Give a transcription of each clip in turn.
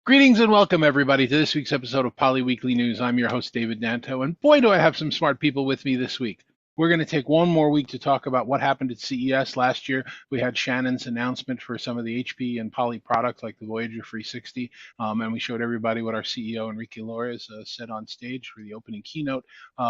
Greetings and welcome, everybody, to this week's episode of Poly Weekly News. I'm your host, David Danto, and boy, do I have some smart people with me this week. We're going to take one more week to talk about what happened at CES last year. We had Shannon's announcement for some of the HP and Poly products like the Voyager 360, and we showed everybody what our CEO, Enrique Lores, said on stage for the opening keynote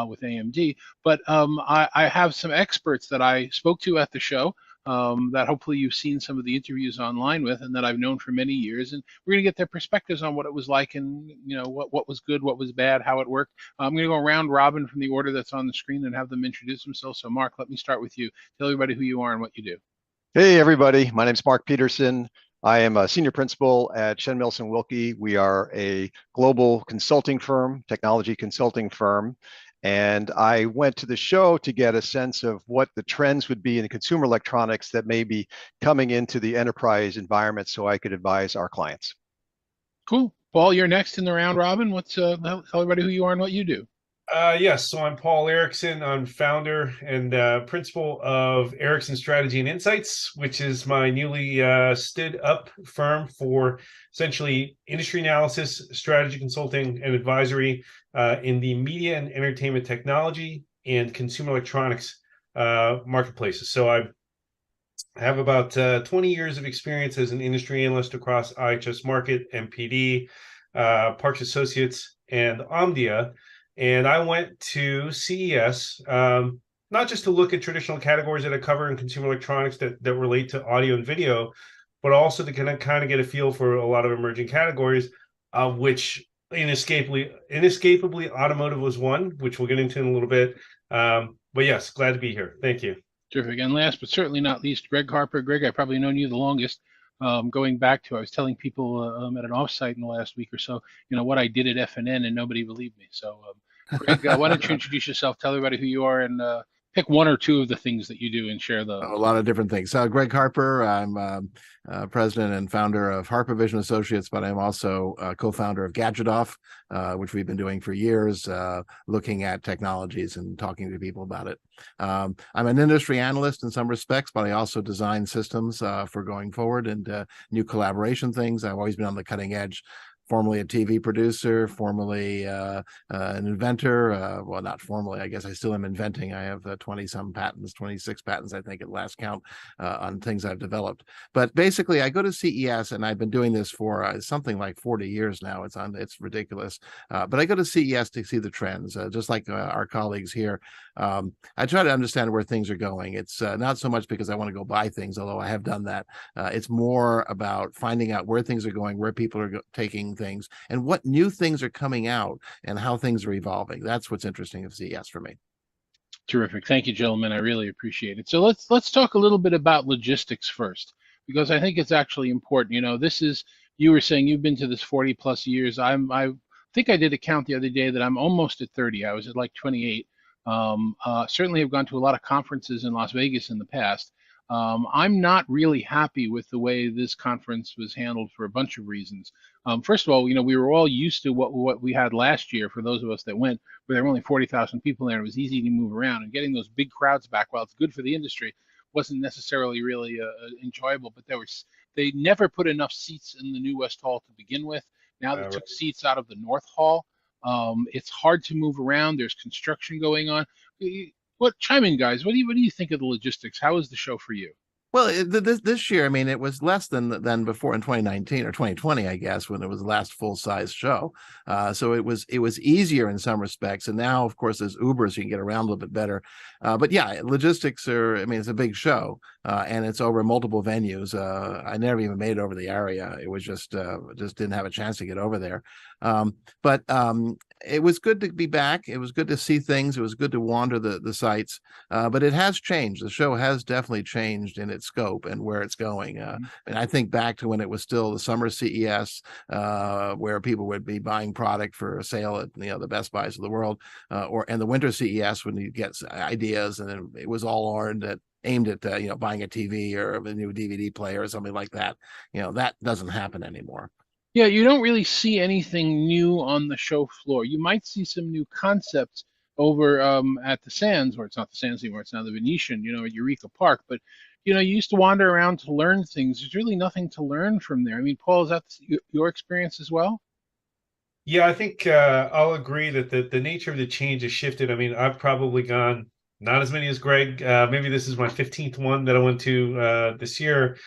with AMD. But I have some experts that I spoke to at the show that hopefully you've seen some of the interviews online with and that I've known for many years. And we're going to get their perspectives on what it was like and, what was good, what was bad, how it worked. I'm going to go round robin from the order that's on the screen and have them introduce themselves. So, Mark, let me start with you. Tell everybody who you are and what you do. Hey, everybody. My name's Mark Peterson. I am a senior principal at Shen Milson Wilkie. We are a global consulting firm, technology consulting firm. And I went to the show to get a sense of what the trends would be in consumer electronics that may be coming into the enterprise environment so I could advise our clients. Cool. Paul, you're next in the round robin. Tell everybody who you are and what you do. Yes, so I'm Paul Erickson. I'm founder and principal of Erickson Strategy and Insights, which is my newly stood up firm for essentially industry analysis, strategy consulting, and advisory in the media and entertainment technology and consumer electronics marketplaces. So I have about 20 years of experience as an industry analyst across IHS Markit, MPD, Parks Associates, and Omdia. And I went to CES, not just to look at traditional categories that I cover in consumer electronics that relate to audio and video, but also to kind of get a feel for a lot of emerging categories, which inescapably automotive was one, which we'll get into in a little bit. But yes, glad to be here. Thank you. Terrific. And last but certainly not least, Greg Harper. Greg, I've probably known you the longest. Going back to, I was telling people at an offsite in the last week or so, what I did at FNN, and nobody believed me. So, Greg, why don't you introduce yourself, tell everybody who you are, and pick one or two of the things that you do and share the. A lot of different things. So, Greg Harper, I'm president and founder of Harper Vision Associates, but I'm also co-founder of Gadgetoff, which we've been doing for years, looking at technologies and talking to people about it. I'm an industry analyst in some respects, but I also design systems for going forward and new collaboration things. I've always been on the cutting edge. Formerly a TV producer, formerly an inventor. Well, not formally, I guess I still am inventing. I have 20-some patents, 26 patents, I think, at last count on things I've developed. But basically, I go to CES, and I've been doing this for something like 40 years now. It's ridiculous. But I go to CES to see the trends, just like our colleagues here. I try to understand where things are going. It's not so much because I want to go buy things, although I have done that. It's more about finding out where things are going, where people are taking things, and what new things are coming out and how things are evolving. That's what's interesting of CES for me. Terrific. Thank you, gentlemen. I really appreciate it. So let's talk a little bit about logistics first, because I think it's actually important. You were saying you've been to this 40 plus years. I think I did a count the other day that I'm almost at 30. I was at like 28. Certainly have gone to a lot of conferences in Las Vegas in the past. I'm not really happy with the way this conference was handled for a bunch of reasons. First of all, we were all used to what we had last year. For those of us that went, where there were only 40,000 people there, it was easy to move around, and getting those big crowds back, while it's good for the industry, wasn't necessarily really enjoyable. But they never put enough seats in the new West Hall to begin with. Now they took seats out of the North Hall. It's hard to move around. There's construction going on. Chime in, guys. What do you think of the logistics? How was the show for you? Well, this year, I mean, it was less than before in 2019 or 2020, I guess, when it was the last full-size show. So it was easier in some respects. And now, of course, there's Uber, so you can get around a little bit better. But yeah, logistics it's a big show, and it's over multiple venues. I never even made it over the area. It was just didn't have a chance to get over there. But it was good to be back. It was good to see things. It was good to wander the sites. But it has changed. The show has definitely changed in its scope and where it's going. And I think back to when it was still the summer CES, where people would be buying product for a sale at the Best Buys of the world, and the winter CES when you get ideas, and then it was all aimed at buying a TV or a new DVD player or something like that. That doesn't happen anymore. Yeah, you don't really see anything new on the show floor. You might see some new concepts over at the Sands, or it's not the Sands anymore, it's now the Venetian, at Eureka Park. But you used to wander around to learn things. There's really nothing to learn from there. I mean, Paul, is that your experience as well? Yeah, I think I'll agree that the nature of the change has shifted. I mean, I've probably gone not as many as Greg. Maybe this is my 15th one that I went to this year,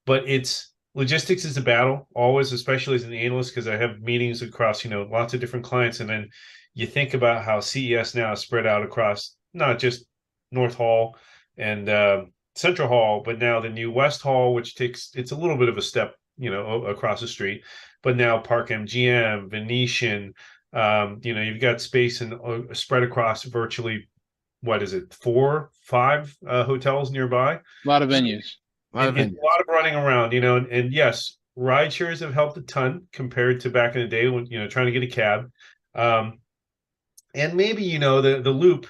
but it's logistics is a battle always, especially as an analyst, because I have meetings across, lots of different clients. And then you think about how CES now is spread out across not just North Hall and Central Hall, but now the new West Hall, which it's a little bit of a step, across the street. But now Park MGM, Venetian, you've got space and spread across virtually, what is it, 4, 5 hotels nearby. A lot of venues. A lot of running around, and yes, ride shares have helped a ton compared to back in the day when, trying to get a cab. And maybe, the loop,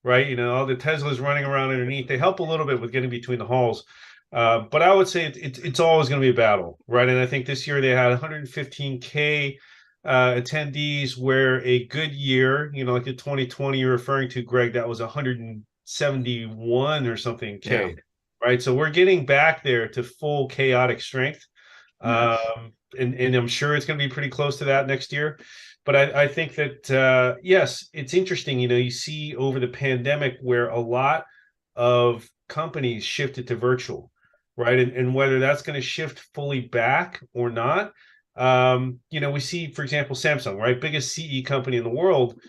right? All the Teslas running around underneath, they help a little bit with getting between the halls. But I would say it's always going to be a battle, right? And I think this year they had 115K attendees, where a good year, like the 2020 you're referring to, Greg, that was 171 or something K, yeah. Right? So we're getting back there to full chaotic strength. Nice. And I'm sure it's going to be pretty close to that next year. But I think that, yes, it's interesting. You see over the pandemic where a lot of companies shifted to virtual, right? And whether that's going to shift fully back or not, we see, for example, Samsung, right? Biggest CE company in the world.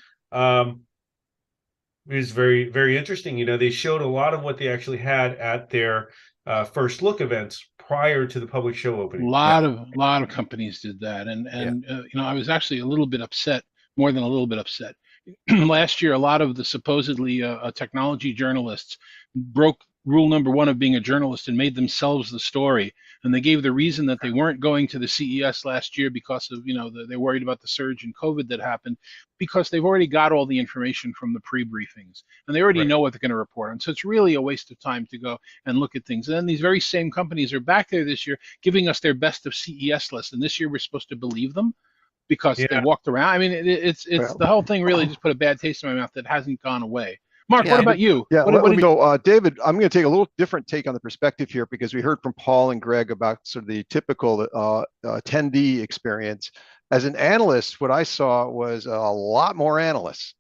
Is very, very interesting. They showed a lot of what they actually had at their first look events prior to the public show opening. A lot of companies did that, and I was actually a little bit upset, more than a little bit upset. Last year, a lot of the supposedly technology journalists broke rule number 1 of being a journalist and made themselves the story. And they gave the reason that they weren't going to the CES last year because of, they're worried about the surge in COVID that happened, because they've already got all the information from the pre-briefings and they already know what they're going to report on. So it's really a waste of time to go and look at things. And then these very same companies are back there this year giving us their best of CES list. And this year we're supposed to believe them because they walked around. I mean, it's the whole thing really just put a bad taste in my mouth that hasn't gone away. Mark, what about you? Yeah, David, I'm going to take a little different take on the perspective here, because we heard from Paul and Greg about sort of the typical attendee experience. As an analyst, what I saw was a lot more analysts,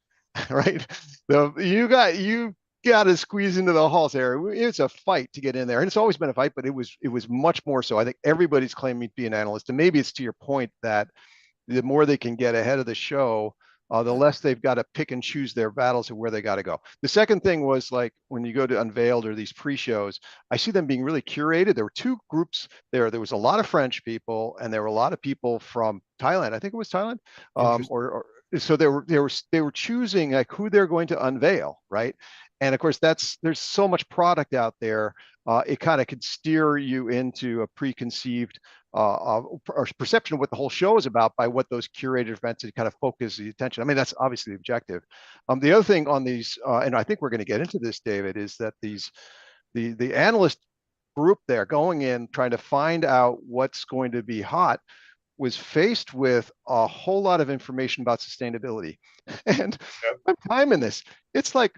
right? You got to squeeze into the halls there. It's a fight to get in there, and it's always been a fight, but it was much more so. I think everybody's claiming to be an analyst, and maybe it's to your point that the more they can get ahead of the show, the less they've got to pick and choose their battles of where they got to go. The second thing was, like, when you go to Unveiled or these pre-shows, I see them being really curated. There were 2 groups there. There was a lot of French people, and there were a lot of people from Thailand. I think it was Thailand. So they were choosing like who they're going to unveil, right? And of course, there's so much product out there. It kind of could steer you into a preconceived or perception of what the whole show is about by what those curated events kind of focus the attention. I mean, that's obviously the objective. The other thing on these, and I think we're going to get into this, David, is that the analyst group there going in trying to find out what's going to be hot was faced with a whole lot of information about sustainability. And I'm timing this. It's like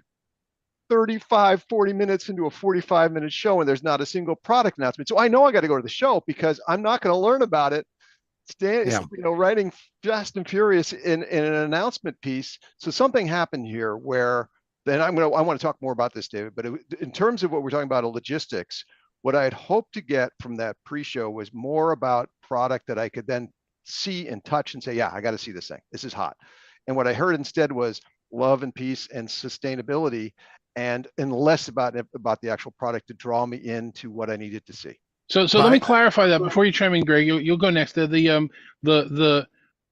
35, 40 minutes into a 45-minute show, and there's not a single product announcement. So I know I got to go to the show because I'm not going to learn about it writing Fast and Furious in an announcement piece. So something happened here where then I want to talk more about this, David, but in terms of what we're talking about, logistics, what I had hoped to get from that pre-show was more about product that I could then see and touch and say, yeah, I got to see this thing. This is hot. And what I heard instead was love and peace and sustainability, and less about the actual product to draw me into what I needed to see. So let me clarify that before you chime in, Greg. You'll go next.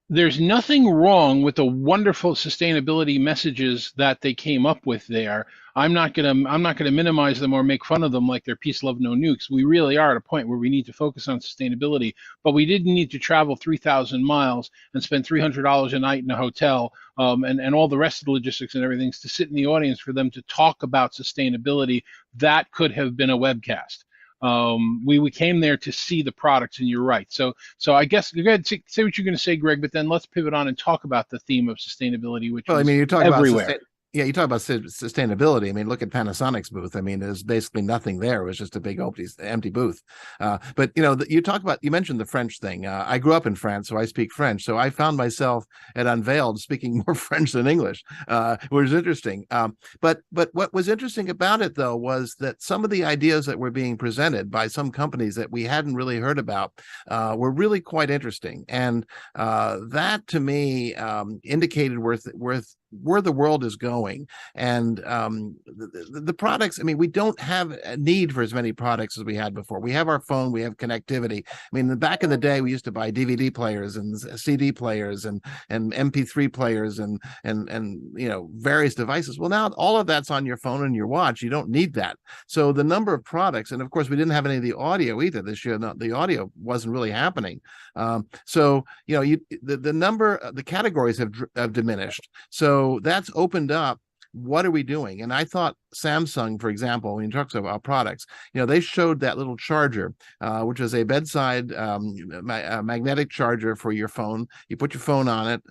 There's nothing wrong with the wonderful sustainability messages that they came up with there. I'm not gonna minimize them or make fun of them like they're peace, love, no nukes. We really are at a point where we need to focus on sustainability, but we didn't need to travel 3,000 miles and spend $300 a night in a hotel and all the rest of the logistics and everything to sit in the audience for them to talk about sustainability. That could have been a webcast. We came there to see the products, and you're right. So I guess you're going to say what you're going to say, Greg, but then let's pivot on and talk about the theme of sustainability, which is you talk everywhere. About Yeah, you talk about sustainability. I mean, look at Panasonic's booth. I mean, there's basically nothing there. It was just a big empty booth. But you mentioned the French thing. I grew up in France, so I speak French. So I found myself at Unveiled speaking more French than English, which was interesting. But what was interesting about it, though, was that some of the ideas that were being presented by some companies that we hadn't really heard about were really quite interesting, and that to me indicated where the world is going. And the products, I mean, we don't have a need for as many products as we had before. We have our phone, we have connectivity. I mean, back in the day, we used to buy DVD players and CD players and MP3 players and various devices. Well, now all of that's on your phone and your watch. You don't need that. So the number of products, and of course, we didn't have any of the audio either this year. The audio wasn't really happening. The number, the categories have diminished. So that's opened up. What are we doing? And I thought Samsung, for example, when you talk about products, they showed that little charger, which was a bedside magnetic charger for your phone. You put your phone on it,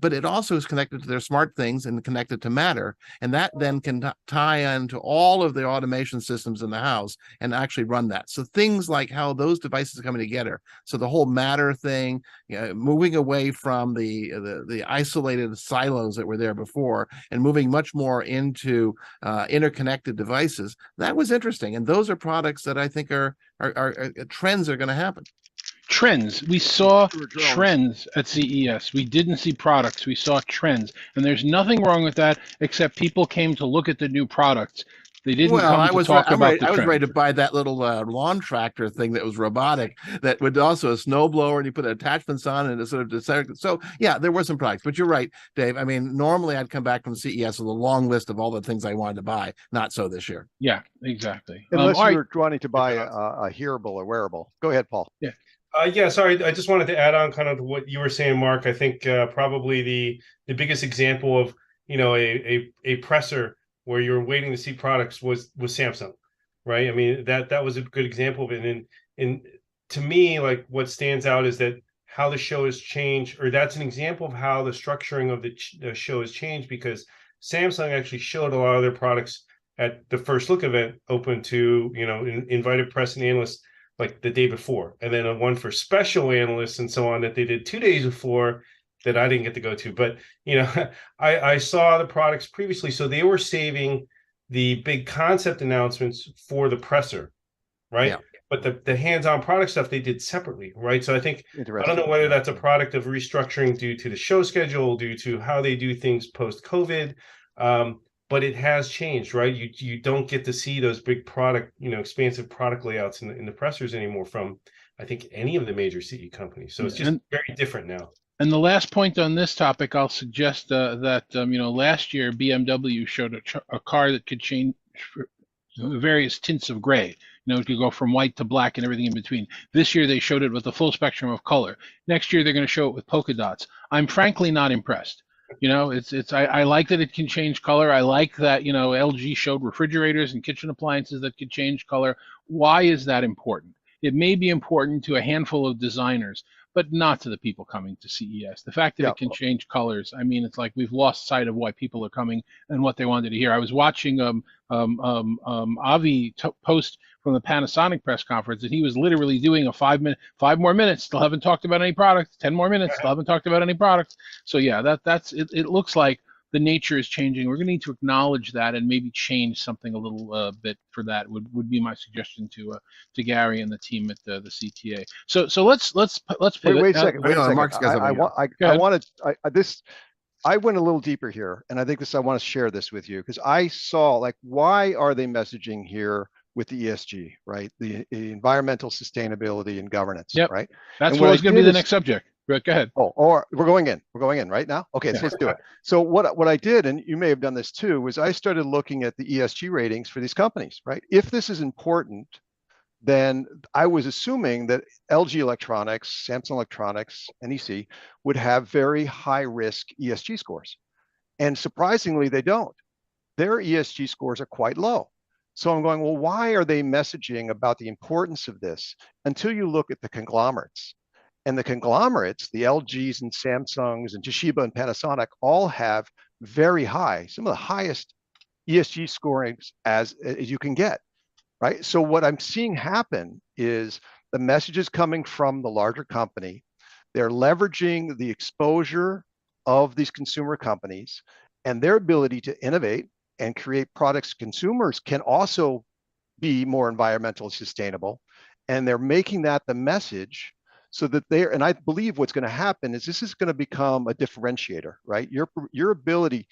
but it also is connected to their smart things and connected to Matter, and that then can tie into all of the automation systems in the house and actually run that. So things like how those devices are coming together. So the whole Matter thing, moving away from the isolated silos that were there before and moving much more into interconnected devices. That was interesting, and those are products that I think are trends are going to happen. Trends. We saw trends at CES. We didn't see products. We saw trends, and there's nothing wrong with that, except people came to look at the new products. They didn't come to talk about the trend. I was ready to buy that little lawn tractor thing that was robotic, that would also a snow blower, and you put attachments on and it sort of. So yeah, there were some products, but you're right, Dave. I mean, normally I'd come back from CES with a long list of all the things I wanted to buy. Not so this year. Yeah, exactly. Unless you were wanting to buy a hearable or wearable. Go ahead, Paul. Yeah. Sorry, I just wanted to add on kind of what you were saying, Mark. I think probably the biggest example of a presser where you're waiting to see products was Samsung, right? I mean, that was a good example of it. And to me, like, what stands out is that how the show has changed, or that's an example of how the structuring of the show has changed, because Samsung actually showed a lot of their products at the first look event open to, invited press and analysts like the day before. And then one for special analysts and so on that they did 2 days before that I didn't get to go to. But, I saw the products previously. So they were saving the big concept announcements for the presser, right? Yeah. But the hands-on product stuff they did separately, right? So I think, I don't know whether that's a product of restructuring due to the show schedule, due to how they do things post-COVID, but it has changed, right? You don't get to see those big product, expansive product layouts in the pressers anymore from, I think, any of the major CE companies. So it's just very different now. And the last point on this topic, I'll suggest that last year BMW showed a car that could change various tints of gray. It could go from white to black and everything in between. This year they showed it with the full spectrum of color. Next year they're going to show it with polka dots. I'm frankly not impressed. I like that it can change color. I like that LG showed refrigerators and kitchen appliances that could change color. Why is that important? It may be important to a handful of designers, but not to the people coming to CES. The fact that it can change colors, I mean, it's like we've lost sight of why people are coming and what they wanted to hear. I was watching Avi post from the Panasonic press conference, and he was literally doing a 5 more minutes, still haven't talked about any products, 10 more minutes, still haven't talked about any products. So yeah, that's it. It looks like the nature is changing. We're going to need to acknowledge that and maybe change something a little bit for that. Would be my suggestion to Gary and the team at the CTA. So let's pivot. Wait a second. I went a little deeper here, and I think I want to share this with you, because I saw, why are they messaging here with the ESG, right? The environmental sustainability and governance, right? That's what was going to be the next subject. Go ahead. Or we're going in right now. Okay, so let's do it. So what I did, and you may have done this too, was I started looking at the ESG ratings for these companies, right? If this is important, then I was assuming that LG Electronics, Samsung Electronics, NEC would have very high risk ESG scores. And surprisingly, they don't. Their ESG scores are quite low. So I'm going, well, why are they messaging about the importance of this until you look at the conglomerates? And the conglomerates, the LGs and Samsungs and Toshiba and Panasonic, all have very high, some of the highest ESG scorings as you can get, right? So what I'm seeing happen is the messages coming from the larger company. They're leveraging the exposure of these consumer companies and their ability to innovate and create products consumers can also be more environmentally sustainable. And they're making that the message so that they're, and I believe what's going to happen is this is going to become a differentiator, right? Your ability,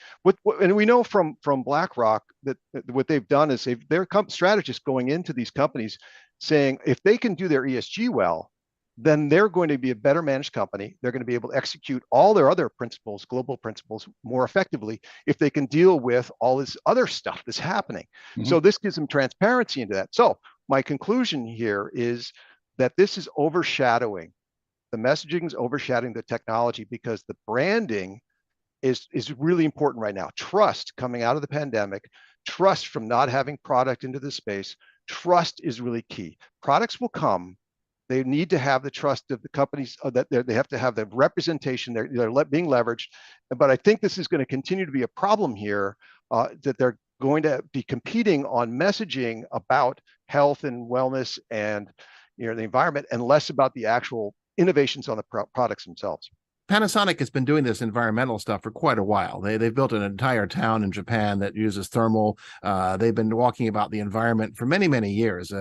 and we know from BlackRock that what they've done is they're strategists going into these companies saying if they can do their ESG well, then they're going to be a better managed company. They're going to be able to execute all their other principles, global principles, more effectively if they can deal with all this other stuff that's happening. Mm-hmm. So this gives them transparency into that. So my conclusion here is that this is overshadowing, the messaging is overshadowing the technology because the branding is really important right now. Trust coming out of the pandemic, trust from not having product into the space, trust is really key. Products will come. They need to have the trust of the companies that they have to have the representation. They're being leveraged. But I think this is going to continue to be a problem here that they're going to be competing on messaging about health and wellness and the environment and less about the actual innovations on the products themselves. Panasonic has been doing this environmental stuff for quite a while. They've built an entire town in Japan that uses thermal. They've been talking about the environment for many, many years.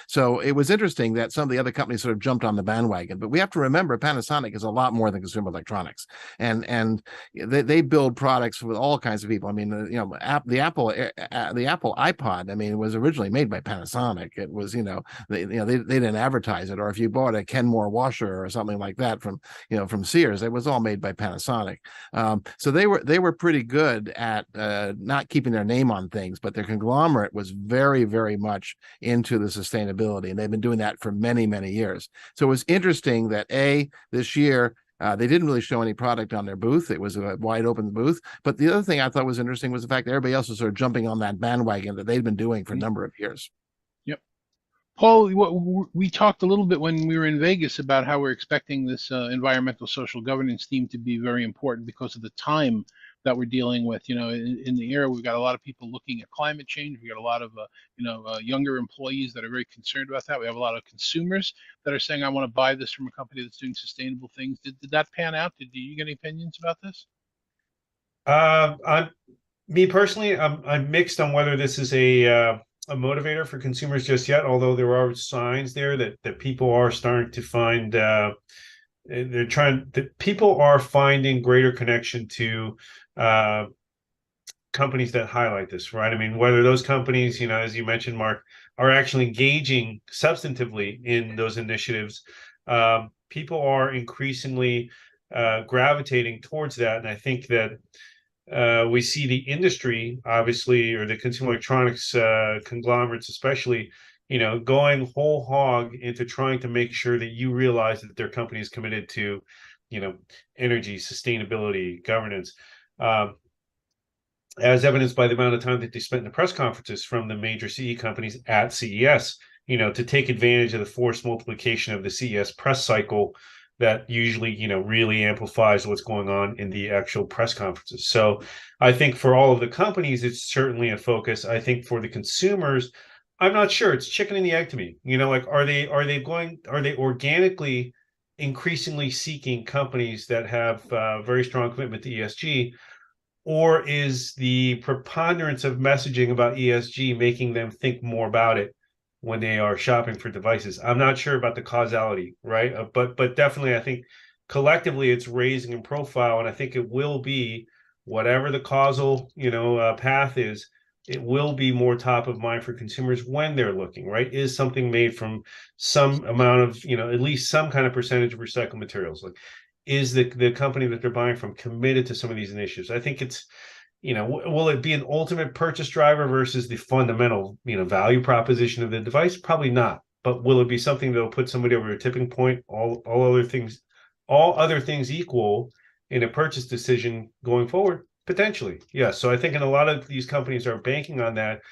So it was interesting that some of the other companies sort of jumped on the bandwagon. But we have to remember Panasonic is a lot more than consumer electronics, and they build products with all kinds of people. I mean, the Apple iPod. I mean, it was originally made by Panasonic. It was, they didn't advertise it. Or if you bought a Kenmore washer or something like that from Sears, it was all made by Panasonic. So they were pretty good at not keeping their name on things, but their conglomerate was very, very much into the sustainability, and they've been doing that for many, many years. So it was interesting that this year they didn't really show any product on their booth. It was a wide open booth. But the other thing I thought was interesting was the fact that everybody else was sort of jumping on that bandwagon that they'd been doing for a number of years. Paul, we talked a little bit when we were in Vegas about how we're expecting this environmental social governance theme to be very important because of the time that we're dealing with. In the era, we've got a lot of people looking at climate change. We've got a lot of, younger employees that are very concerned about that. We have a lot of consumers that are saying, I want to buy this from a company that's doing sustainable things. Did that pan out? Did you get any opinions about this? Me personally, I'm mixed on whether this is a motivator for consumers just yet, although there are signs there that people are starting to find people are finding greater connection to companies that highlight this, right? I mean, whether those companies, as you mentioned, Mark, are actually engaging substantively in those initiatives, people are increasingly gravitating towards that. And I think that we see the industry, obviously, or the consumer electronics conglomerates especially, going whole hog into trying to make sure that you realize that their company is committed to, energy, sustainability, governance, as evidenced by the amount of time that they spent in the press conferences from the major CE companies at CES, to take advantage of the force multiplication of the CES press cycle that usually, really amplifies what's going on in the actual press conferences. So I think for all of the companies, it's certainly a focus. I think for the consumers, I'm not sure. It's chicken and the egg to me. Are they organically increasingly seeking companies that have very strong commitment to ESG, or is the preponderance of messaging about ESG making them think more about it when they are shopping for devices? I'm not sure about the causality, right? But definitely, I think collectively it's raising in profile, and I think it will be, whatever the causal, path is, it will be more top of mind for consumers when they're looking, right? Is something made from some amount of, at least some kind of percentage of recycled materials? Like, is the company that they're buying from committed to some of these initiatives? I think it's, will it be an ultimate purchase driver versus the fundamental, value proposition of the device? Probably not. But will it be something that will put somebody over a tipping point? All other things equal in a purchase decision going forward? Potentially, yes. So I think in a lot of these companies are banking on that,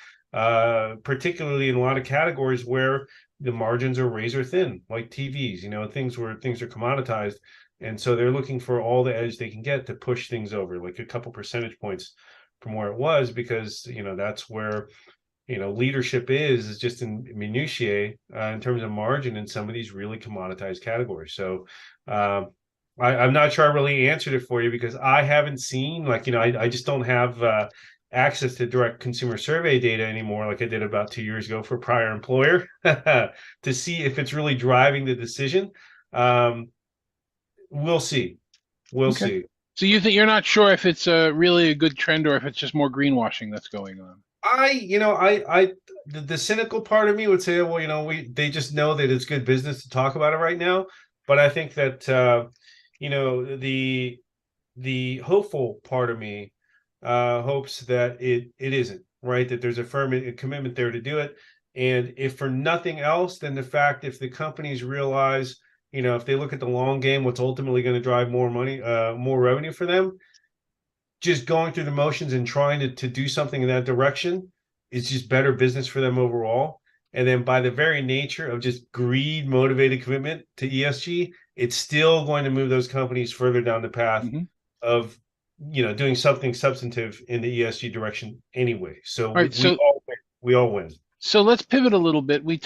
particularly in a lot of categories where the margins are razor thin, like TVs. Things where things are commoditized. And so they're looking for all the edge they can get to push things over, like a couple percentage points from where it was, because, that's where, leadership is just in minutiae in terms of margin in some of these really commoditized categories. So I'm not sure I really answered it for you, because I haven't seen, I just don't have access to direct consumer survey data anymore, like I did about 2 years ago for a prior employer, to see if it's really driving the decision. We'll see. We'll see. So you think, you're not sure if it's really a good trend or if it's just more greenwashing that's going on? The cynical part of me would say, well, they just know that it's good business to talk about it right now. But I think that the hopeful part of me hopes that it isn't, right, that there's a commitment there to do it. And if for nothing else, then the fact, if the companies realize, if they look at the long game, what's ultimately going to drive more money, more revenue for them, just going through the motions and trying to do something in that direction is just better business for them overall. And then by the very nature of just greed motivated commitment to ESG, it's still going to move those companies further down the path of, doing something substantive in the ESG direction anyway. So, we all win. So let's pivot a little bit. We've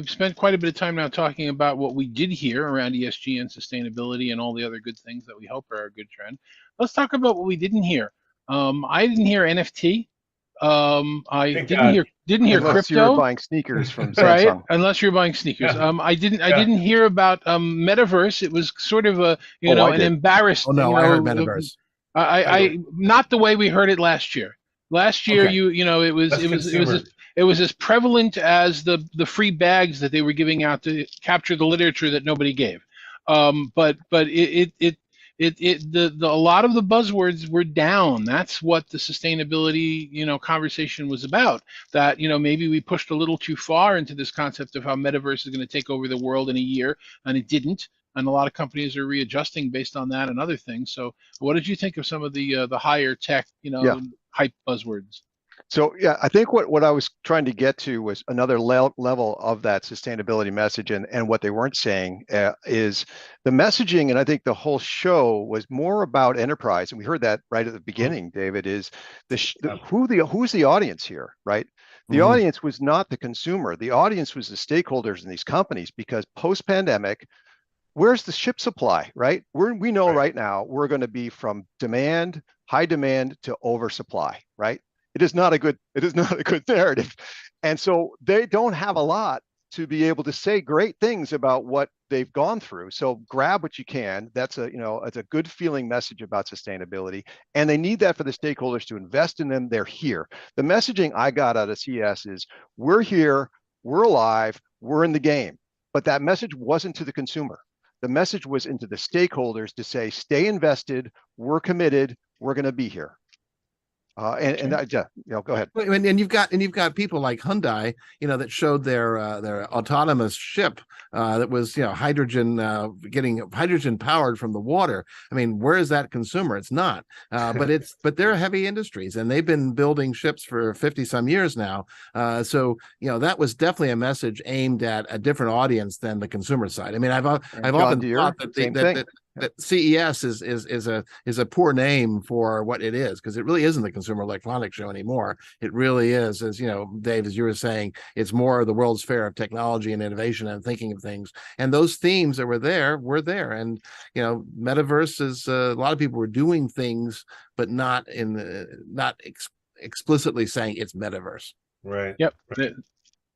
spent quite a bit of time now talking about what we did hear around ESG and sustainability and all the other good things that we hope are a good trend. Let's talk about what we didn't hear. I didn't hear NFT. I didn't hear unless crypto. You're buying sneakers from Samsung. Right, unless you're buying sneakers. I didn't hear about metaverse. It was sort of an embarrassed. Oh no, I heard metaverse. I not the way we heard it last year. Last year, it was as prevalent as the free bags that they were giving out to capture the literature that nobody gave. But a lot of the buzzwords were down. That's what the sustainability conversation was about. That maybe we pushed a little too far into this concept of how metaverse is going to take over the world in a year, and it didn't. And a lot of companies are readjusting based on that and other things. So, what did you think of some of the higher tech hype buzzwords? So yeah, I think what I was trying to get to was another level of that sustainability message, and what they weren't saying is the messaging. And I think the whole show was more about enterprise, and we heard that right at the beginning. David, is who's the audience here, right? The audience was not the consumer. The audience was the stakeholders in these companies, because post-pandemic, where's the ship supply, right? We know right now we're going to be from high demand to oversupply, right? It is not a good narrative. And so they don't have a lot to be able to say great things about what they've gone through. So grab what you can. It's a good feeling message about sustainability. And they need that for the stakeholders to invest in them. They're here. The messaging I got out of CES is, we're here, we're alive, we're in the game. But that message wasn't to the consumer. The message was into the stakeholders to say, stay invested, we're committed, we're going to be here. Go ahead. And you've got people like Hyundai, that showed their autonomous ship that was hydrogen, getting hydrogen powered from the water. I mean, where is that consumer? It's not. But they're heavy industries, and they've been building ships for 50 some years now. So that was definitely a message aimed at a different audience than the consumer side. I mean, I've often thought that CES is a poor name for what it is, because it really isn't the Consumer Electronics Show anymore. It really is, as Dave, as you were saying, it's more of the World's Fair of technology and innovation and thinking of things. And those themes that were there. And metaverse is a lot of people were doing things, but not explicitly saying it's metaverse. Right. Yep. Right.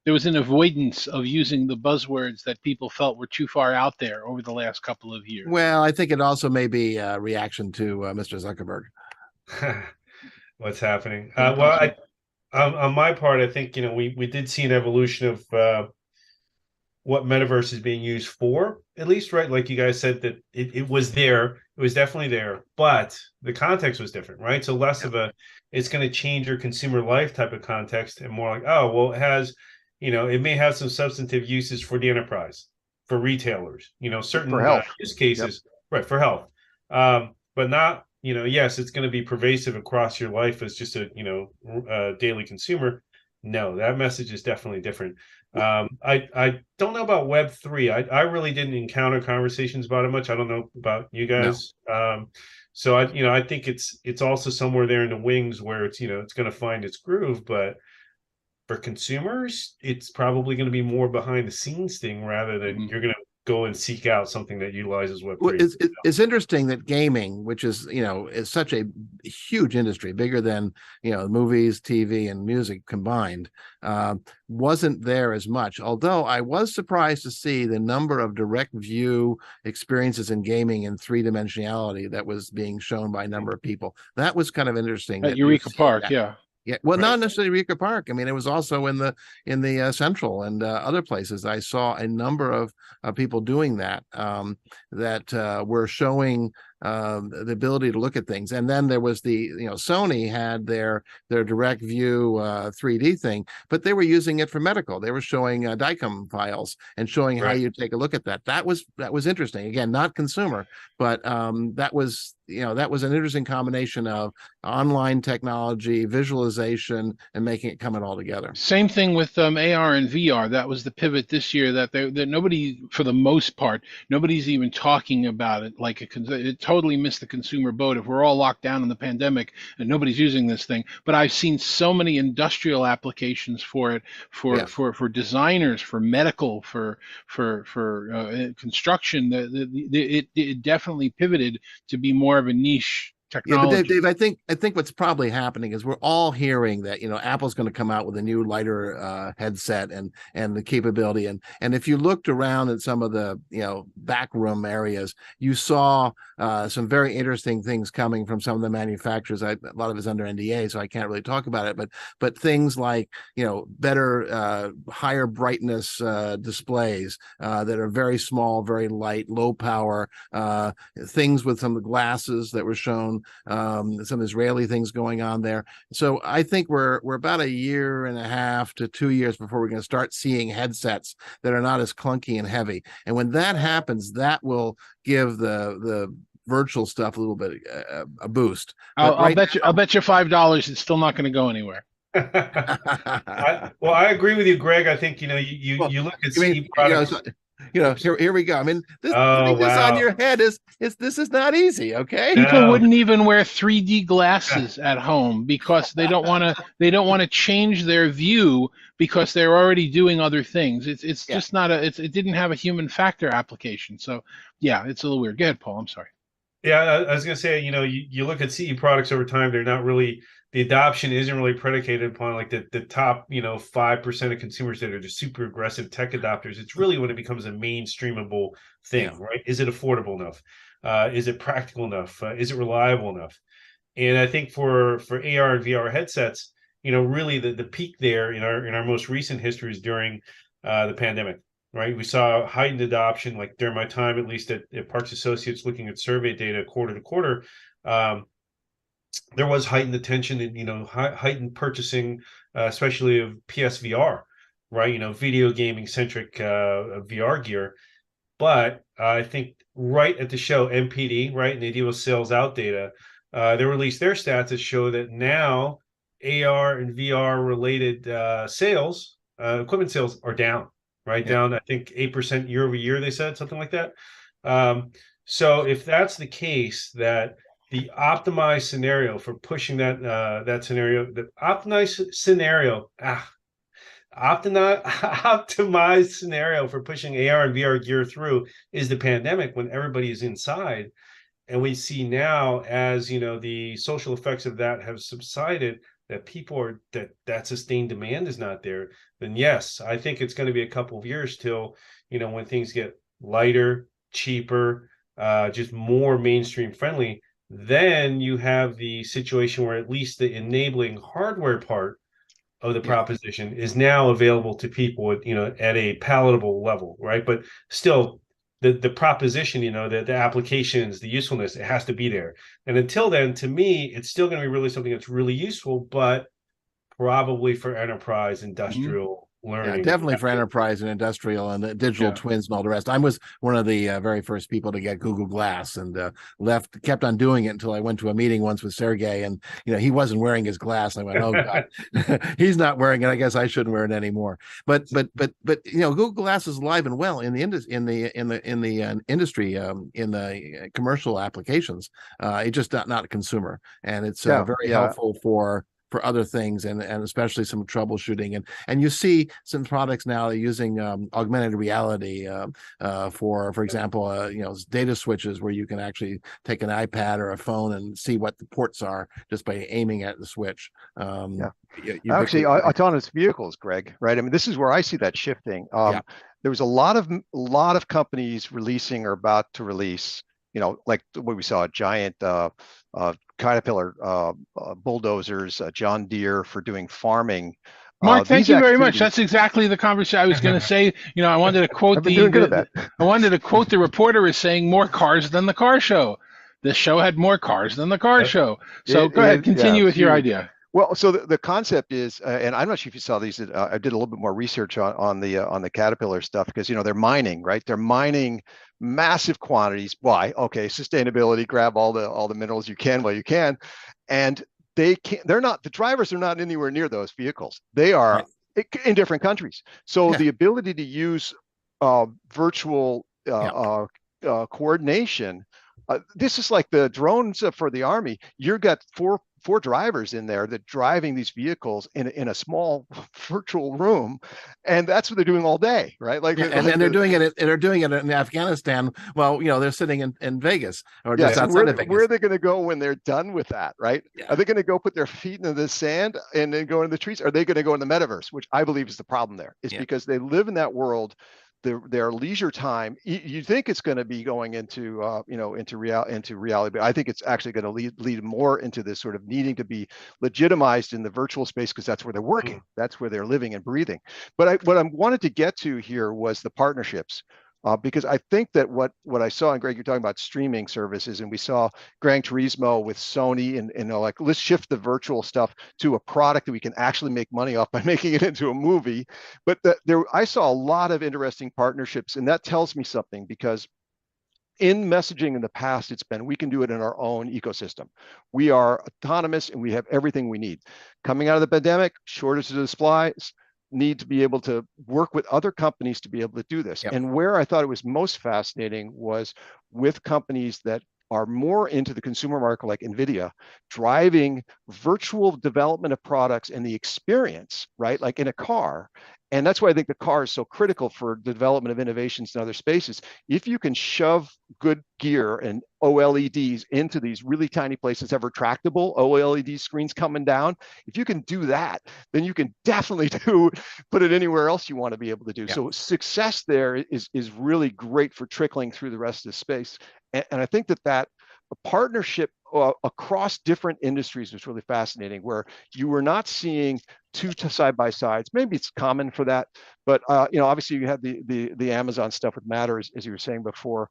There was an avoidance of using the buzzwords that people felt were too far out there over the last couple of years. Well, I think it also may be a reaction to Mr. Zuckerberg. What's happening? On my part, I think we did see an evolution of what metaverse is being used for, at least, right? Like you guys said, that it was there, it was definitely there, but the context was different, right? So less of it's going to change your consumer life type of context, and more like, oh, well, it has. It may have some substantive uses for the enterprise, for retailers, certain for health. Use cases, right, for health. But not, yes, it's going to be pervasive across your life as just a daily consumer. No, that message is definitely different. I don't know about Web3. I really didn't encounter conversations about it much. I don't know about you No. guys. So I think it's also somewhere there in the wings where it's it's going to find its groove, but for consumers, it's probably going to be more behind the scenes thing rather than you're going to go and seek out something that utilizes Well, Web3. it's interesting that gaming, which is is such a huge industry, bigger than movies, TV, and music combined, wasn't there as much. Although I was surprised to see the number of direct view experiences in gaming in three dimensionality that was being shown by a number of people. That was kind of interesting. At Eureka Park, yeah. Yeah, well, Right. not necessarily Eureka Park. I mean, it was also in the Central and other places. I saw a number of people doing that that were showing the ability to look at things. And then there was Sony had their direct view 3D thing, but they were using it for medical. They were showing DICOM files and showing how you take a look at that. That was interesting. Again, not consumer, but that was an interesting combination of online technology, visualization, and making it come all together. Same thing with AR and VR. That was the pivot this year that nobody, for the most part, nobody's even talking about it. Like it totally missed the consumer boat. If we're all locked down in the pandemic and nobody's using this thing, but I've seen so many industrial applications for it, for designers, for medical, for construction. It definitely pivoted to be more of a niche technology. Yeah, but Dave, I think what's probably happening is we're all hearing that Apple's going to come out with a new lighter headset and the capability, and if you looked around at some of the back room areas, you saw some very interesting things coming from some of the manufacturers. A lot of it's under NDA, so I can't really talk about it, but things like better higher brightness displays that are very small, very light, low power, things with some of the glasses that were shown. Some Israeli things going on there. So I think we're about a year and a half to 2 years before we're going to start seeing headsets that are not as clunky and heavy. And when that happens, that will give the virtual stuff a little bit a boost. I'll bet you $5 it's still not going to go anywhere. I agree with you, Greg. I think you look at CE products. Here we go. I mean, this on your head is not easy. Okay, people wouldn't even wear 3D glasses at home because they don't want to change their view because they're already doing other things. It's just not it didn't have a human factor application. So yeah, it's a little weird. Go ahead, Paul. I'm sorry. Yeah, I was going to say, you look at CE products over time, they're not really, the adoption isn't really predicated upon like the top, 5% of consumers that are just super aggressive tech adopters. It's really when it becomes a mainstreamable thing, right? Is it affordable enough? Is it practical enough? Is it reliable enough? And I think for AR and VR headsets, really the peak there in our most recent history is during the pandemic. Right, we saw heightened adoption, like during my time, at least at Parks Associates, looking at survey data quarter to quarter. There was heightened attention and heightened purchasing, especially of PSVR, right? Video gaming centric VR gear. But I think right at the show, MPD, right, and they deal with sales out data. They released their stats that show that now AR and VR related sales, equipment sales, are down. Right, down, I think 8% year over year, they said, something like that. So if that's the case, that the optimized scenario for pushing that optimized scenario for pushing AR and VR gear through is the pandemic, when everybody is inside. And we see now, as the social effects of that have subsided, that people are that sustained demand is not there, then yes, I think it's going to be a couple of years till when things get lighter, cheaper, just more mainstream friendly. Then you have the situation where at least the enabling hardware part of the proposition is now available to people at a palatable level, right? But still, the proposition, the applications, the usefulness, it has to be there. And until then, to me, it's still going to be really something that's really useful, but probably for enterprise, industrial learning. Yeah, definitely for enterprise and industrial and the digital twins and all the rest. I was one of the very first people to get Google Glass, and kept on doing it until I went to a meeting once with Sergey, and he wasn't wearing his glass. I went, oh God, he's not wearing it. I guess I shouldn't wear it anymore. But Google Glass is alive and well in the industry, in the commercial applications. It's just not a consumer, and it's very helpful for other things, and especially some troubleshooting, and you see some products now using augmented reality for example data switches, where you can actually take an iPad or a phone and see what the ports are just by aiming at the switch. Actually, autonomous vehicles, Greg, right? I mean, this is where I see that shifting. There was a lot of companies releasing or about to release, like what we saw, giant Caterpillar bulldozers, John Deere for doing farming. Mark, thank you very much. That's exactly the conversation I was going to say. I wanted to quote I wanted to quote the reporter as saying more cars than the car show. This show had more cars than the car show. So go ahead, continue with your idea. Well, so the concept is, and I'm not sure if you saw these. I did a little bit more research on the Caterpillar stuff, because they're mining, right? They're mining massive quantities. Why? Okay, sustainability. Grab all the minerals you can while you can, and the drivers are not anywhere near those vehicles. They are in different countries. So the ability to use virtual coordination. This is like the drones for the Army. You've got four drivers in there that driving these vehicles in a small virtual room, and that's what they're doing all day, right? They're doing it in Afghanistan. Well, they're sitting in Vegas or just outside of Vegas. Where are they going to go when they're done with that, right? Are they going to go put their feet into the sand and then go in the trees? Are they going to go in the metaverse, which I believe is the problem there? Is because they live in that world. Their leisure time, you think it's going to be going into reality, but I think it's actually going to lead more into this sort of needing to be legitimized in the virtual space, because that's where they're working, that's where they're living and breathing. But what I wanted to get to here was the partnerships. Because I think that what I saw, and Greg, you're talking about streaming services, and we saw Gran Turismo with Sony, and like, let's shift the virtual stuff to a product that we can actually make money off by making it into a movie. But I saw a lot of interesting partnerships, and that tells me something, because in messaging in the past, it's been, we can do it in our own ecosystem. We are autonomous and we have everything we need. Coming out of the pandemic, shortages of supplies, need to be able to work with other companies to be able to do this. And where I thought it was most fascinating was with companies that are more into the consumer market, like NVIDIA, driving virtual development of products and the experience, right? Like in a car. And that's why I think the car is so critical for the development of innovations in other spaces. If you can shove good gear and OLEDs into these really tiny places, have retractable OLED screens coming down, if you can do that, then you can definitely put it anywhere else you want to be able to do. So success there is really great for trickling through the rest of the space. And I think that a partnership across different industries was really fascinating, where you were not seeing two side by sides. Maybe it's common for that, but obviously you have the Amazon stuff with Matter, as you were saying before,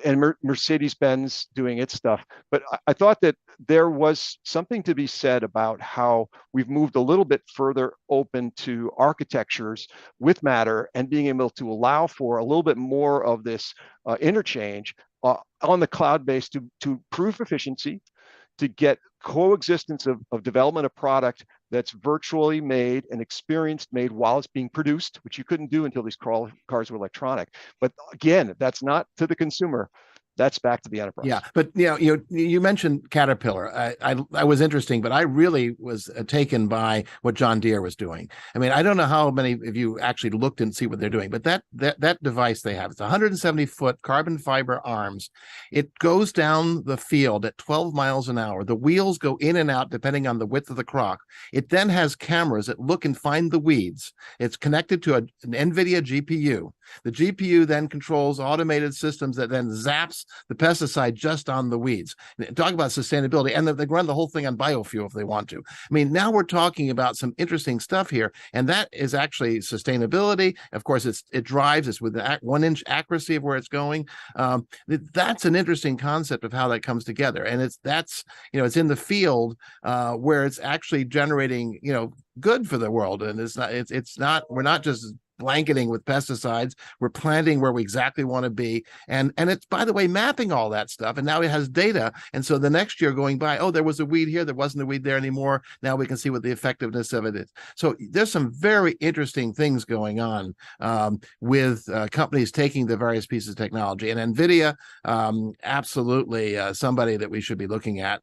and Mercedes-Benz doing its stuff. But I thought that there was something to be said about how we've moved a little bit further open to architectures with Matter, and being able to allow for a little bit more of this interchange on the cloud base to prove efficiency, to get coexistence of development of product that's virtually made and experience made while it's being produced, which you couldn't do until these cars were electronic. But again, that's not to the consumer. That's back to the enterprise. Yeah, but you mentioned Caterpillar. I was interesting, but I really was taken by what John Deere was doing. I mean, I don't know how many of you actually looked and see what they're doing, but that device they have, it's 170-foot carbon fiber arms. It goes down the field at 12 miles an hour. The wheels go in and out depending on the width of the crock. It then has cameras that look and find the weeds. It's connected to an NVIDIA GPU. The GPU then controls automated systems that then zaps the pesticide just on the weeds. Talk about sustainability, and they run the whole thing on biofuel if they want to. I mean, now we're talking about some interesting stuff here, and that is actually sustainability. Of course, it drives us with the 1-inch accuracy of where it's going. That's an interesting concept of how that comes together, and it's in the field where it's actually generating good for the world, and it's not we're not just blanketing with pesticides. We're planting where we exactly want to be, and it's, by the way, mapping all that stuff, and now it has data, and so the next year going by, oh, there was a weed here, there wasn't a weed there anymore, now we can see what the effectiveness of it is. So there's some very interesting things going on with companies taking the various pieces of technology, and NVIDIA, absolutely somebody that we should be looking at,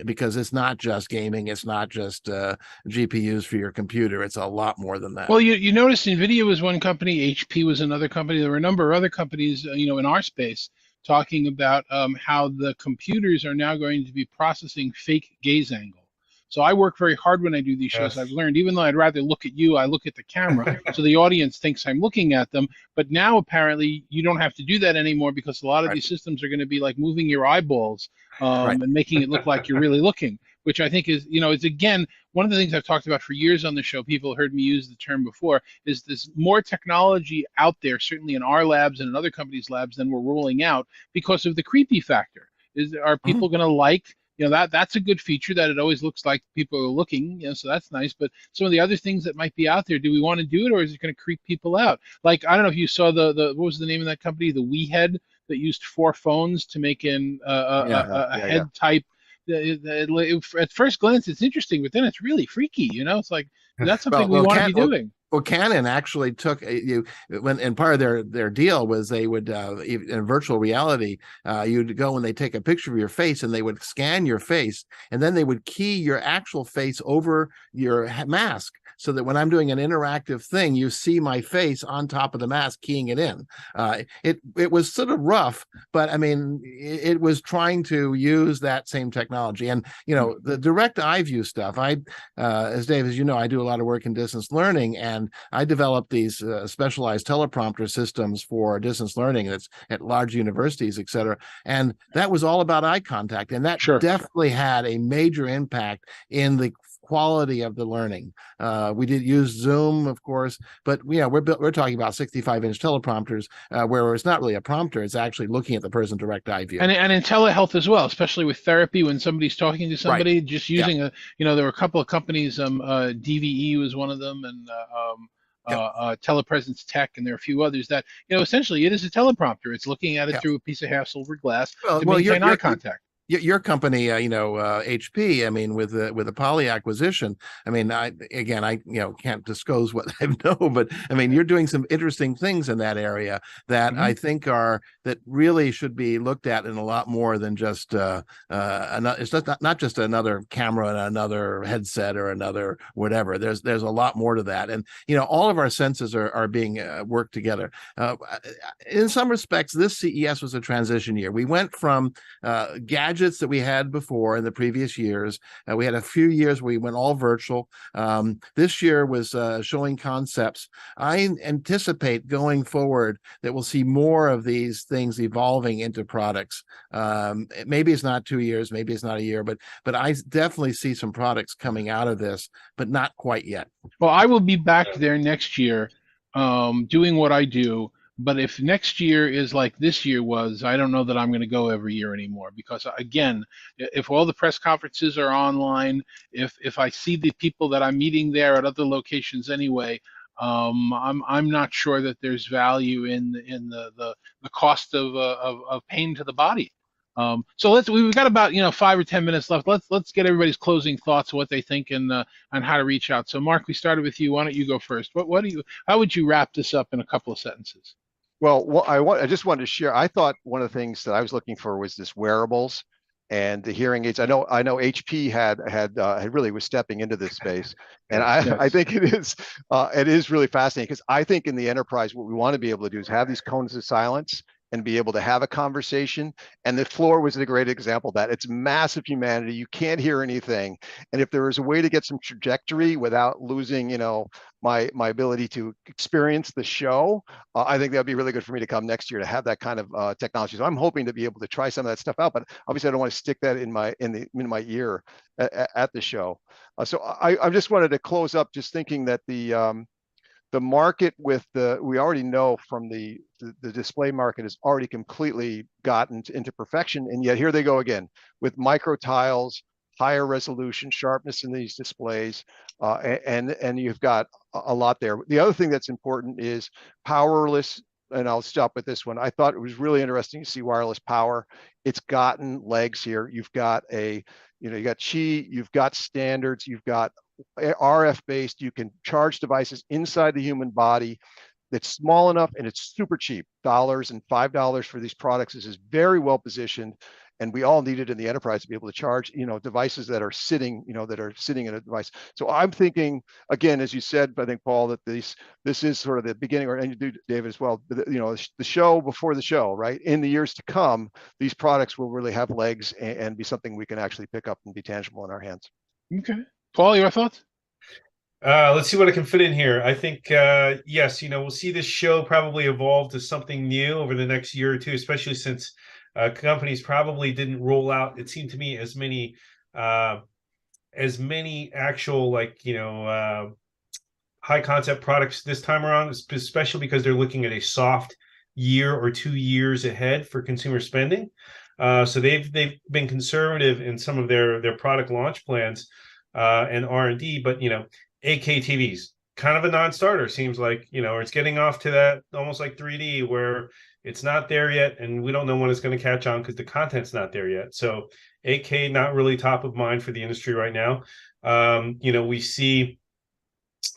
because it's not just gaming, it's not just GPUs for your computer, it's a lot more than that. Well, you noticed NVIDIA was one company, HP was another company. There were a number of other companies, in our space talking about how the computers are now going to be processing fake gaze angle. So I work very hard when I do these shows. Yes. I've learned, even though I'd rather look at you, I look at the camera, so the audience thinks I'm looking at them. But now apparently you don't have to do that anymore, because a lot of these systems are going to be like moving your eyeballs and making it look like you're really looking, which I think is, it's again, one of the things I've talked about for years on the show, people heard me use the term before, is there's more technology out there, certainly in our labs and in other companies' labs, than we're rolling out because of the creepy factor. Are people going to like, that's a good feature, that it always looks like people are looking, so that's nice. But some of the other things that might be out there, do we want to do it, or is it going to creep people out? Like, I don't know if you saw the what was the name of that company, the WeHead, that used 4 phones to make a head type. At first glance, it's interesting, but then it's really freaky. It's like, that's something we want to be doing. Well, Canon actually took and part of their deal was they would in virtual reality, you'd go and they take a picture of your face and they would scan your face, and then they would key your actual face over your mask, so that when I'm doing an interactive thing, you see my face on top of the mask, keying it in. It was sort of rough, but I mean, it was trying to use that same technology. And the direct eye view stuff. As Dave, as you know, I do a lot of work in distance learning, and I developed these specialized teleprompter systems for distance learning that's at large universities, et cetera. And that was all about eye contact, and that definitely had a major impact in the quality of the learning. We did use Zoom, of course, but we're talking about 65-inch teleprompters where it's not really a prompter; it's actually looking at the person direct eye view. And in telehealth as well, especially with therapy, when somebody's talking to somebody, just using there were a couple of companies, DVE was one of them, and Telepresence Tech, and there are a few others that essentially it is a teleprompter. It's looking at it through a piece of half silver glass to maintain eye contact. Your company, HP, I mean, with the Poly acquisition, I mean, I can't disclose what I know, but I mean, you're doing some interesting things in that area that I think that really should be looked at in a lot more than just it's not just another camera and another headset or another whatever. There's a lot more to that, and all of our senses are being worked together. In some respects, this CES was a transition year. We went from gadgets that we had before in the previous years. We had a few years where we went all virtual. This year was showing concepts. I anticipate going forward that we'll see more of these things evolving into products. Maybe it's not 2 years, maybe it's not a year, but I definitely see some products coming out of this, but not quite yet. Well, I will be back there next year doing what I do. But if next year is like this year was, I don't know that I'm going to go every year anymore, because again, if all the press conferences are online, if I see the people that I'm meeting there at other locations anyway, I'm not sure that there's value in the cost of pain to the body. So we've got about 5 or 10 minutes left. Let's get everybody's closing thoughts, what they think, and on how to reach out. So Mark, we started with you. Why don't you go first? How would you wrap this up in a couple of sentences? Well, I just wanted to share. I thought one of the things that I was looking for was this wearables and the hearing aids. I know HP had really was stepping into this space, and I think it is really fascinating, because I think in the enterprise what we want to be able to do is have these cones of silence and be able to have a conversation. And the floor was a great example of that. It's massive humanity. You can't hear anything. And if there is a way to get some trajectory without losing, my ability to experience the show, I think that would be really good for me to come next year to have that kind of technology. So I'm hoping to be able to try some of that stuff out, but obviously I don't want to stick that in my ear at the show. So I just wanted to close up just thinking that the market we already know from the display market has already completely gotten into perfection, and yet here they go again with micro tiles, higher resolution, sharpness in these displays, and you've got a lot there. The other thing that's important is powerless, and I'll stop with this one. I thought it was really interesting to see wireless power. It's gotten legs here. You've got you got Qi, you've got standards, you've got RF based. You can charge devices inside the human body. That's small enough and it's super cheap. $1 and $5 for these products. This is very well positioned, and we all need it in the enterprise to be able to charge, devices that are sitting, in a device. So I'm thinking, again, as you said, I think, Paul, that this is sort of the beginning, and you do, David, as well. The show before the show, right? In the years to come, these products will really have legs and be something we can actually pick up and be tangible in our hands. Okay. Paul, your thoughts? Let's see what I can fit in here. I think, yes, we'll see this show probably evolve to something new over the next year or two, especially since companies probably didn't roll out, it seemed to me, as many actual, high concept products this time around, especially because they're looking at a soft year or 2 years ahead for consumer spending. So they've been conservative in some of their product launch plans and R&D, but 8K TVs, kind of a non-starter, seems like, or it's getting off to that almost like 3D where it's not there yet, and we don't know when it's going to catch on because the content's not there yet. So 8K not really top of mind for the industry right now. We see,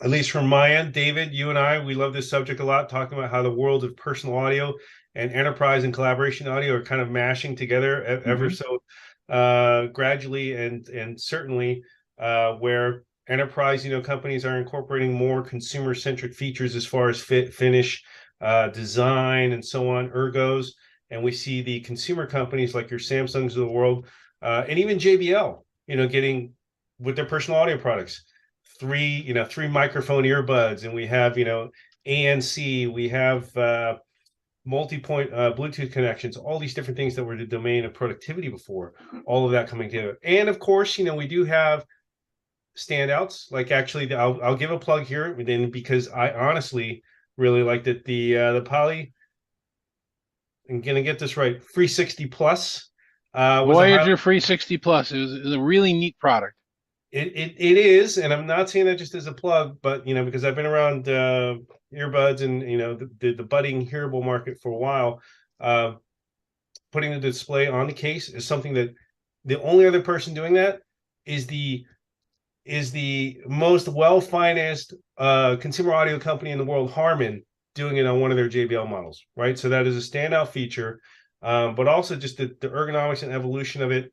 at least from my end, David, you and I, we love this subject a lot, talking about how the world of personal audio and enterprise and collaboration audio are kind of mashing together ever so gradually and certainly, where enterprise, companies are incorporating more consumer-centric features as far as fit, finish, design, and so on, ergos. And we see the consumer companies like your Samsungs of the world, and even JBL, getting with their personal audio products, three microphone earbuds, and we have, ANC, we have multi-point Bluetooth connections, all these different things that were the domain of productivity before, all of that coming together. And of course, we do have standouts. Like, actually, I'll give a plug here, then, because I honestly really liked it. The Poly, I'm gonna get this right, 360 Plus. Voyager 360 Plus. It was a really neat product. It is, and I'm not saying that just as a plug, but because I've been around earbuds and the budding hearable market for a while. Putting the display on the case is something that the only other person doing that is the most well-financed consumer audio company in the world, Harman, doing it on one of their JBL models, right? So that is a standout feature, but also just the ergonomics and evolution of it,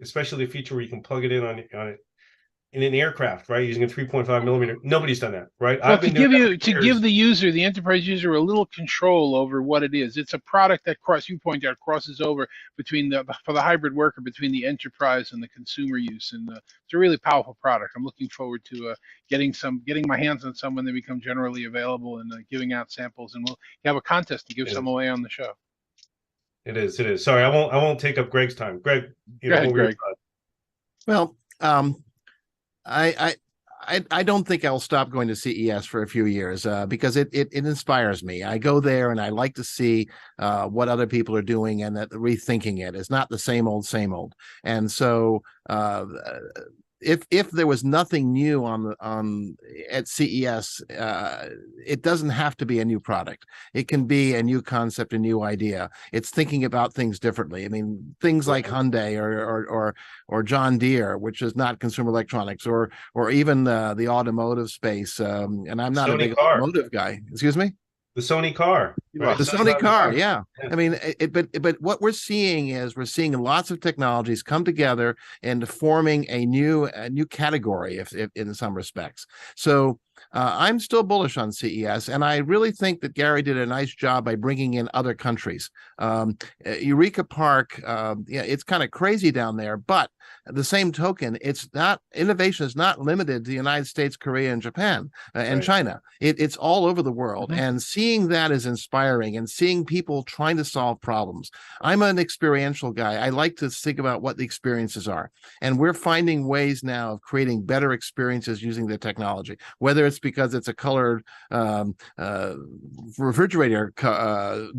especially the feature where you can plug it in on it in an aircraft, right, using a 3.5 millimeter. Nobody's done that, right? Well, to give the user, the enterprise user, a little control over what it is. It's a product that crosses over for the hybrid worker between the enterprise and the consumer use, and it's a really powerful product. I'm looking forward to getting my hands on some when they become generally available, and giving out samples, and we'll have a contest to give some away on the show. It is. Sorry, I won't take up Greg's time. Greg, Go ahead, Greg. Well, I don't think I'll stop going to CES for a few years because it inspires me. I go there and I like to see what other people are doing, and that rethinking it is not the same old. And so if there was nothing new at CES, it doesn't have to be a new product. It can be a new concept, a new idea. It's thinking about things differently. I mean, things like Hyundai or John Deere, which is not consumer electronics, or even the automotive space. And I'm not a big automotive guy. Excuse me? The Sony car. Right. The Sony car, yeah. I mean, but what we're seeing lots of technologies come together and forming a new category, if in some respects. So I'm still bullish on CES, and I really think that Gary did a nice job by bringing in other countries. Eureka Park, yeah, it's kind of crazy down there, but at the same token, innovation is not limited to the United States, Korea, and Japan and China. It's all over the world, and seeing that is inspiring, and seeing people trying to solve problems. I'm an experiential guy. I like to think about what the experiences are, and we're finding ways now of creating better experiences using the technology, whether it's because it's a colored refrigerator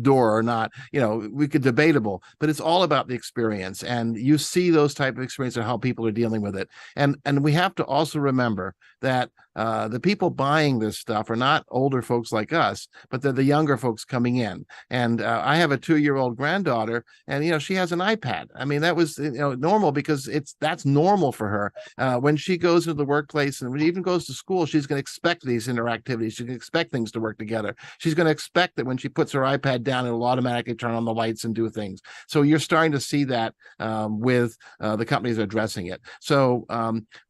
door or not. We could debatable, but it's all about the experience, and you see those type of experiences and how people are dealing with it. And we have to also remember that the people buying this stuff are not older folks like us, but they're the younger folks coming in. And I have a 2-year-old granddaughter, and she has an iPad. I mean, that was normal, because that's normal for her. When she goes into the workplace and when she even goes to school, she's going to expect these interactivities. She's going to expect things to work together. She's going to expect that when she puts her iPad down, it'll automatically turn on the lights and do things. So you're starting to see that with the companies addressing it. So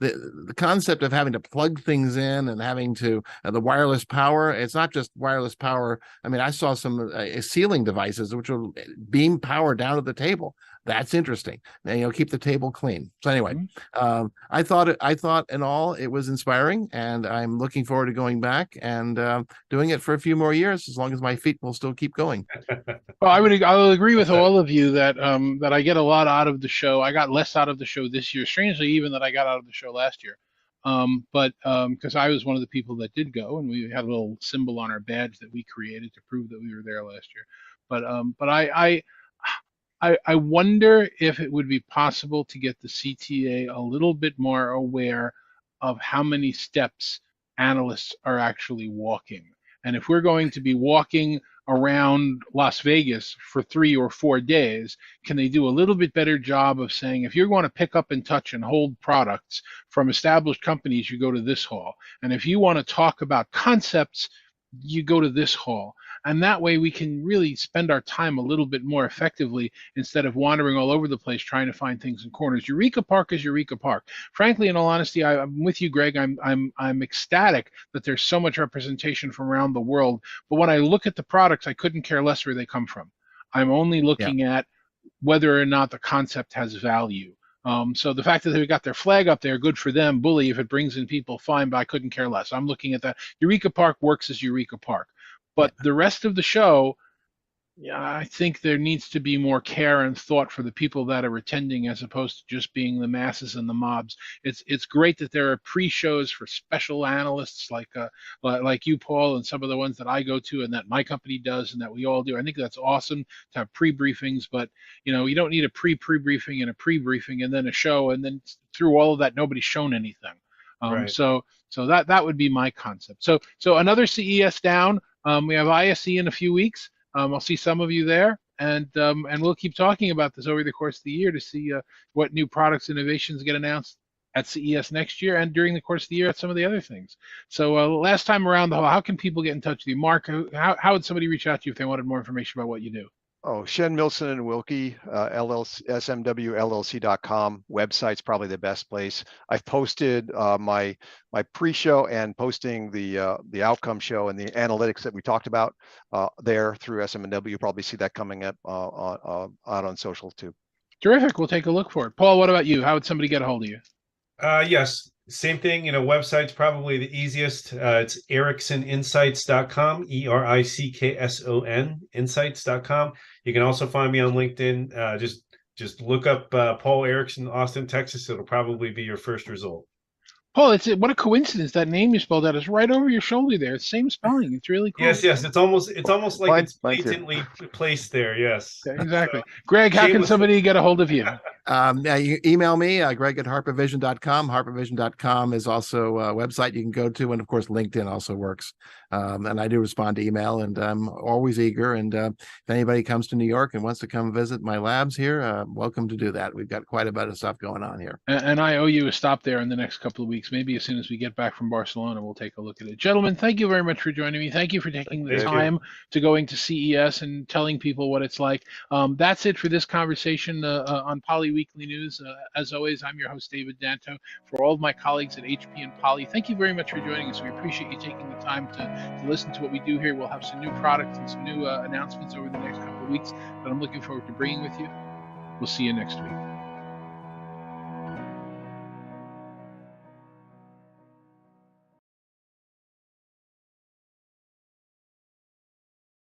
the concept of having to plug things in and having to the wireless power, it's not just wireless power. I mean, I saw some ceiling devices which will beam power down to the table. That's interesting. And, keep the table clean. So anyway, I thought in all it was inspiring, and I'm looking forward to going back and doing it for a few more years, as long as my feet will still keep going. Well, I will agree with all of you that that I get a lot out of the show. I got less out of the show this year, strangely, even than I got out of the show last year. But because I was one of the people that did go, and we had a little symbol on our badge that we created to prove that we were there last year. But I wonder if it would be possible to get the CTA a little bit more aware of how many steps analysts are actually walking. And if we're going to be walking around Las Vegas for 3 or 4 days, can they do a little bit better job of saying, if you're going to pick up and touch and hold products from established companies, you go to this hall. And if you want to talk about concepts, you go to this hall. And that way we can really spend our time a little bit more effectively instead of wandering all over the place trying to find things in corners. Eureka Park is Eureka Park. Frankly, in all honesty, I'm with you, Greg. I'm ecstatic that there's so much representation from around the world. But when I look at the products, I couldn't care less where they come from. I'm only looking at whether or not the concept has value. So the fact that they got their flag up there, good for them. Bully, if it brings in people, fine, but I couldn't care less. I'm looking at that. Eureka Park works as Eureka Park. But the rest of the show, I think there needs to be more care and thought for the people that are attending, as opposed to just being the masses and the mobs. It's great that there are pre-shows for special analysts like you, Paul, and some of the ones that I go to and that my company does and that we all do. I think that's awesome to have pre-briefings, but you don't need a pre-briefing and a pre-briefing and then a show, and then through all of that nobody's shown anything. So that would be my concept. So another CES down. We have ISE in a few weeks. I'll see some of you there, and we'll keep talking about this over the course of the year to see what new products, innovations get announced at CES next year and during the course of the year at some of the other things. So last time around, how can people get in touch with you? Mark, how would somebody reach out to you if they wanted more information about what you do? Oh, Shen, Milson and Wilkie, LLC, smwllc.com website's probably the best place. I've posted my pre-show and posting the outcome show and the analytics that we talked about there through SMW. You'll probably see that coming up out on social too. Terrific. We'll take a look for it. Paul, what about you? How would somebody get a hold of you? Yes, same thing. Website's probably the easiest. It's ericsoninsights.com, ERICKSON insights.com. You can also find me on LinkedIn. Just look up Paul Erickson, Austin, Texas. It'll probably be your first result. Paul, what a coincidence. That name you spelled out is right over your shoulder there. It's same spelling. It's really cool. Yes. It's almost like it's blatantly placed there. Yes. Exactly. So, Greg, how can somebody get a hold of you? You email me, Greg at harpervision.com. Harpervision.com is also a website you can go to. And of course, LinkedIn also works. And I do respond to email, and I'm always eager. And if anybody comes to New York and wants to come visit my labs here, welcome to do that. We've got quite a bit of stuff going on here. And I owe you a stop there in the next couple of weeks. Maybe as soon as we get back from Barcelona, we'll take a look at it. Gentlemen, thank you very much for joining me. Thank you for taking the time to going to CES and telling people what it's like. That's it for this conversation on Poly Weekly News. As always, I'm your host, David Danto. For all of my colleagues at HP and Poly, thank you very much for joining us. We appreciate you taking the time to listen to what we do here. We'll have some new products and some new announcements over the next couple of weeks that I'm looking forward to bringing with you. We'll see you next week.